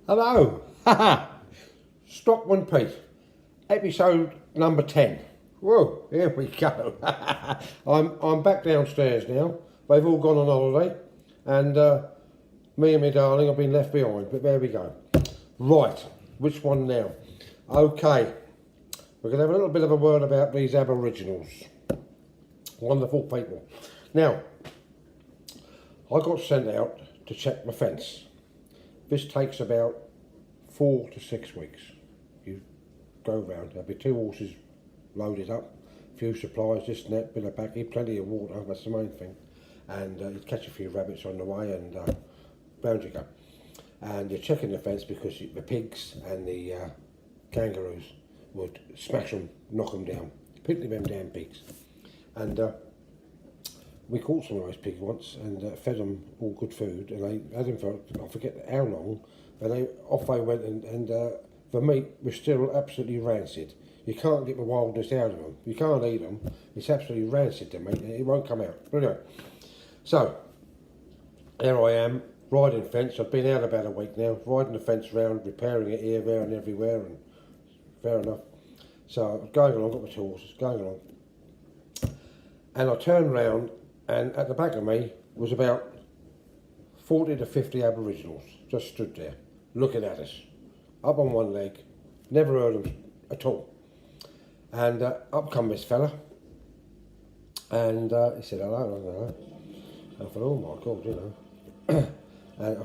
Hello, Stockman Pete, episode number 10. Whoa, here we go. I'm back downstairs now. They've all gone on holiday, and me and my darling have been left behind. But there we go. Right, which one now? Okay, we're going to have a little bit of a word about these Aboriginals. Wonderful people. Now, I got sent out to check my fence. This takes about 4 to 6 weeks. You go round, there'll be 2 horses loaded up, a few supplies, this and that, bit of baccy, plenty of water, that's the main thing. And you'd catch a few rabbits on the way, and round you go. And you're checking the fence because the pigs and the kangaroos would smash them, knock them down, particularly them damn pigs. And we caught some of those pigs once and fed them all good food, and they had them for, I forget how long, but off they went, and the meat was still absolutely rancid. You can't get the wildness out of them. You can't eat them. It's absolutely rancid, the meat, and it won't come out. But anyway, so here I am, riding fence. I've been out about a week now, riding the fence round, repairing it here, there and everywhere, and fair enough. So going along, got my 2 horses, going along, and I turned round, and at the back of me was about 40 to 50 Aboriginals just stood there looking at us, up on one leg, never heard them at all. And up come this fella, and he said hello. I thought, oh my God, you know. And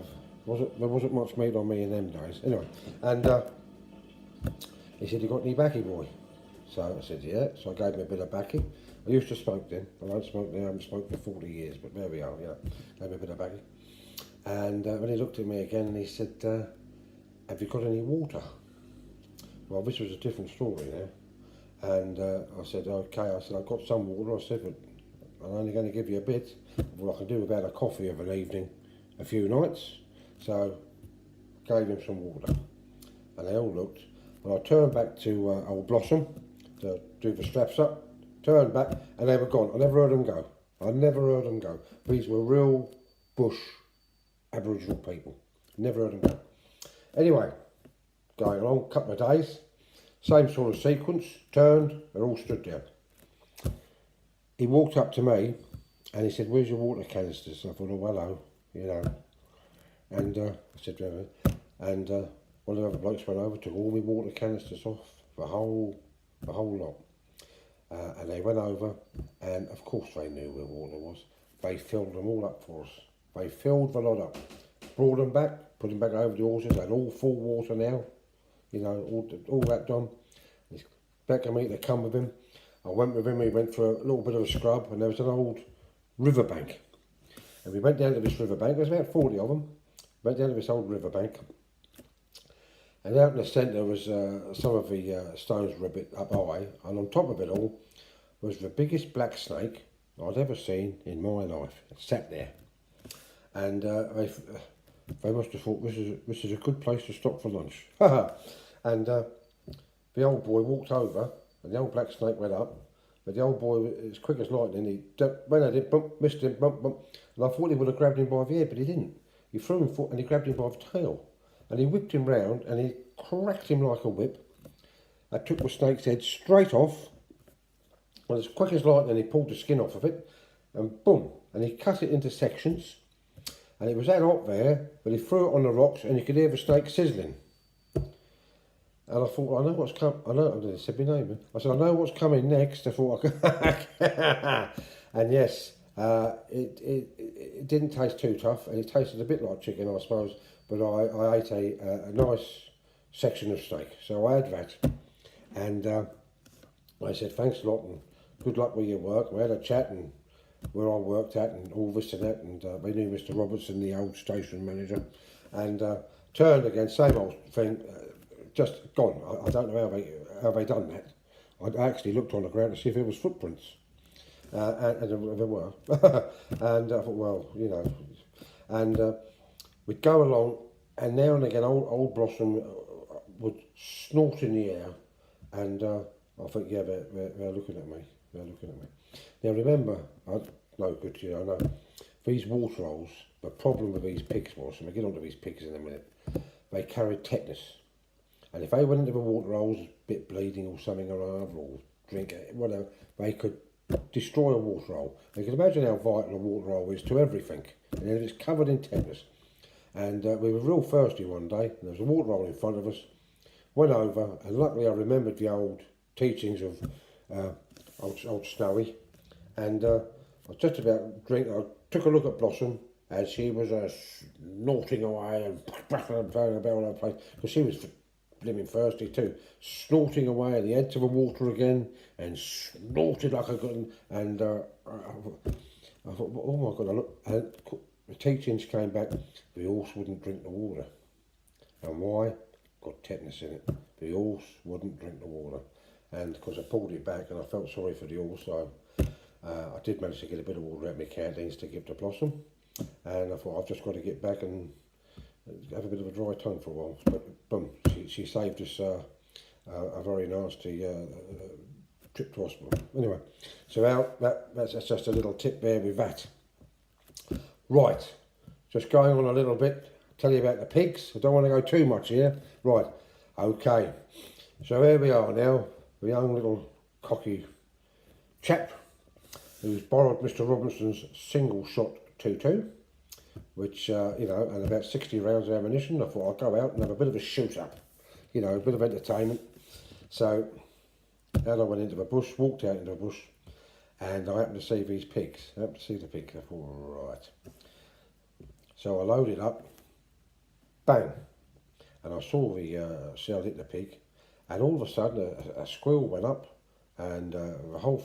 there wasn't much meat on me in them days. Anyway, and he said, you got any baccy, boy? So I said, yeah. So I gave him a bit of baccy. I used to smoke then. I don't smoke now. I haven't smoked for 40 years, but there we are, you know. Gave me a bit of baccy. And when he looked at me again, and he said, have you got any water? Well, this was a different story now. And I said, okay. I said, I've got some water. I said, but I'm only going to give you a bit. Well, I can do without a coffee of an evening, a few nights. So gave him some water. And they all looked. And I turned back to old Blossom to do the straps up. Turned back, and they were gone. I never heard them go. I never heard them go. These were real bush Aboriginal people. Never heard them go. Anyway, going along, couple of days, same sort of sequence, turned, they all stood there. He walked up to me, and he said, where's your water canisters? I thought, oh, hello, you know. And I said, and one of the other blokes went over, took all my water canisters off, the whole lot. And they went over, and of course they knew where water was. They filled them all up for us. They filled the lot up, brought them back, put them back over the horses, had all full water now, you know, all that done. He's back of me, they come with him. I went with him, we went for a little bit of a scrub, and there was an old riverbank. And we went down to this riverbank, there was about 40 of them, went down to this old riverbank. And out in the centre was some of the stones were a bit up high, and on top of it all was the biggest black snake I'd ever seen in my life. It sat there, and they must have thought this is a good place to stop for lunch. And the old boy walked over, and the old black snake went up, but the old boy, as quick as lightning, he went at it, bump, missed him, bump, bump, and I thought he would have grabbed him by the ear, but he didn't. He threw him and he grabbed him by the tail. And he whipped him round, and he cracked him like a whip. I took the snake's head straight off, and as quick as lightning, he pulled the skin off of it, and boom, and he cut it into sections. And it was that hot there, but he threw it on the rocks, and you could hear the snake sizzling. And I thought, well, I know what's coming. I know, I didn't say my name. I said, I know what's coming next. I thought, and yes, it didn't taste too tough, and it tasted a bit like chicken, I suppose. But I ate a nice section of steak, so I had that. And I said, thanks a lot, and good luck with your work. We had a chat, and where I worked at, and all this and that, and we knew Mr. Robertson, the old station manager, and turned again, same old thing, just gone. I don't know how they done that. I actually looked on the ground to see if there was footprints, and there were. And I thought, well, you know, and we'd go along, and now and again old Blossom would snort in the air, and I think, yeah, they're looking at me. They're looking at me. Now remember, no good to you, I know, these water holes, the problem with these pigs was, and we'll get onto these pigs in a minute, they carried tetanus. And if they went into the water holes, a bit bleeding or something or other, or drink it, whatever, they could destroy a water hole. You can imagine how vital a water hole is to everything. And then it's covered in tetanus. And we were real thirsty one day, and there was a water hole in front of us. Went over, and luckily I remembered the old teachings of old Snowy. And I was just about to drink. I took a look at Blossom, and she was snorting away and throwing about all over the place, because she was blimmin' thirsty too, snorting away at the edge of the water again, and snorted like a good. And I thought, oh my God! I looked, and the teachings came back. The horse wouldn't drink the water, and why? Got tetanus in it. The horse wouldn't drink the water, and because I pulled it back, and I felt sorry for the horse, so I did manage to get a bit of water out of my canteens to give to Blossom, and I thought I've just got to get back and have a bit of a dry tongue for a while. But boom, she saved us a very nasty trip to hospital. Anyway, so that's just a little tip there with that. Right, just going on a little bit, tell you about the pigs. I don't want to go too much here. Right, okay, so here we are now, the young little cocky chap who's borrowed Mr. Robinson's single shot 22, which, you know, and about 60 rounds of ammunition. I thought I'd go out and have a bit of a shoot up, you know, a bit of entertainment. So out I went into the bush, walked out into the bush, and I happened to see these pigs. I happened to see the pigs. I thought, right. So I loaded up, bang, and I saw the shell hit the pig, and all of a sudden a squeal went up, and the whole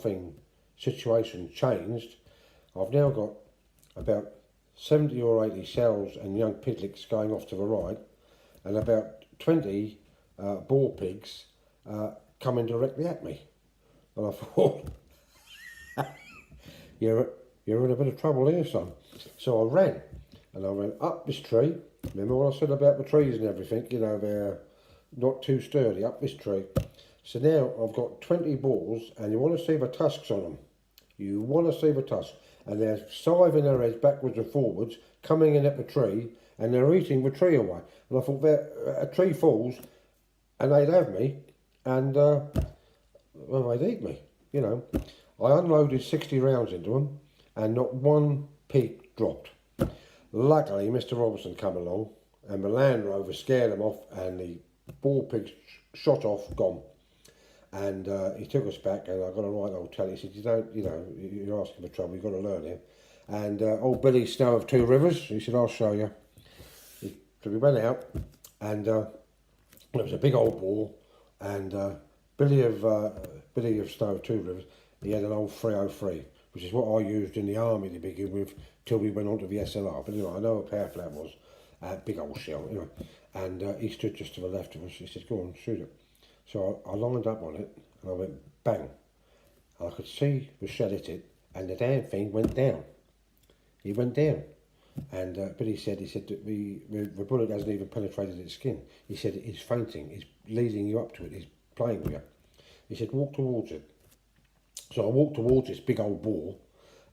situation changed. I've now got about 70 or 80 shells and young pidlicks going off to the right, and about 20 boar pigs coming directly at me. And I thought, you're in a bit of trouble here, son. So I ran, and I went up this tree. Remember what I said about the trees and everything, you know, they're not too sturdy, up this tree. So now I've got 20 boars, and you want to see the tusks on them. You want to see the tusks. And they're siving their heads backwards and forwards, coming in at the tree, and they're eating the tree away. And I thought, a tree falls, and they'd have me, and, well, they'd eat me, you know. I unloaded 60 rounds into them, and not one pig dropped. Luckily, Mr. Robinson come along, and the Land Rover scared them off, and the boar pigs shot off, gone. And he took us back, and I got a right old tell. He said, you're asking for trouble, you've got to learn here. And old Billy Snow of Two Rivers, he said, I'll show you. So we went out, and it was a big old boar, and Billy of Snow of Two Rivers, he had an old 303, which is what I used in the army to begin with, till we went on to the SLR. But anyway, I know how powerful that was, big old shell, anyway. And he stood just to the left of us. He said, go on, shoot it. So I lined up on it, and I went bang. And I could see the shell hit it, and the damn thing went down. He went down. And Billy said that the bullet hasn't even penetrated its skin. He said it's fainting, it's leading you up to it, he's playing with you. He said, walk towards it. So I walked towards this big old boar,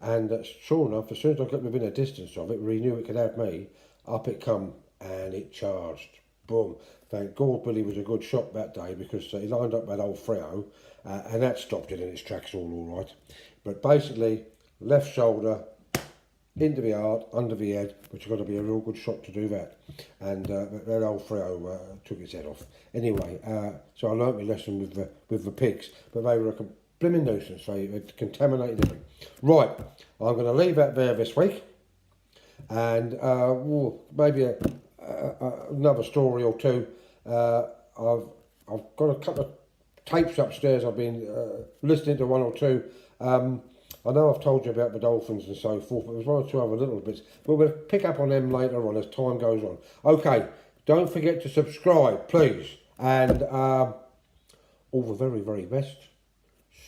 and sure enough, as soon as I got within a distance of it, where he knew it could have me, up it come, and it charged. Boom. Thank God Billy was a good shot that day, because he lined up that old Freo, and that stopped it in its tracks all right. But basically, left shoulder, into the heart, under the head, which has got to be a real good shot to do that. And that old Freo took its head off. Anyway, so I learnt my lesson with the pigs, but they were a blimmin' nuisance. They had contaminated everything. Right, I'm going to leave that there this week, and maybe another story or two. I've got a couple of tapes upstairs. I've been listening to one or two. I know I've told you about the dolphins and so forth, but there's one or two other little bits. But we'll pick up on them later on as time goes on. Okay, don't forget to subscribe, please. And all the very, very best,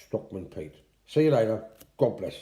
Stockman Pete. See you later. God bless.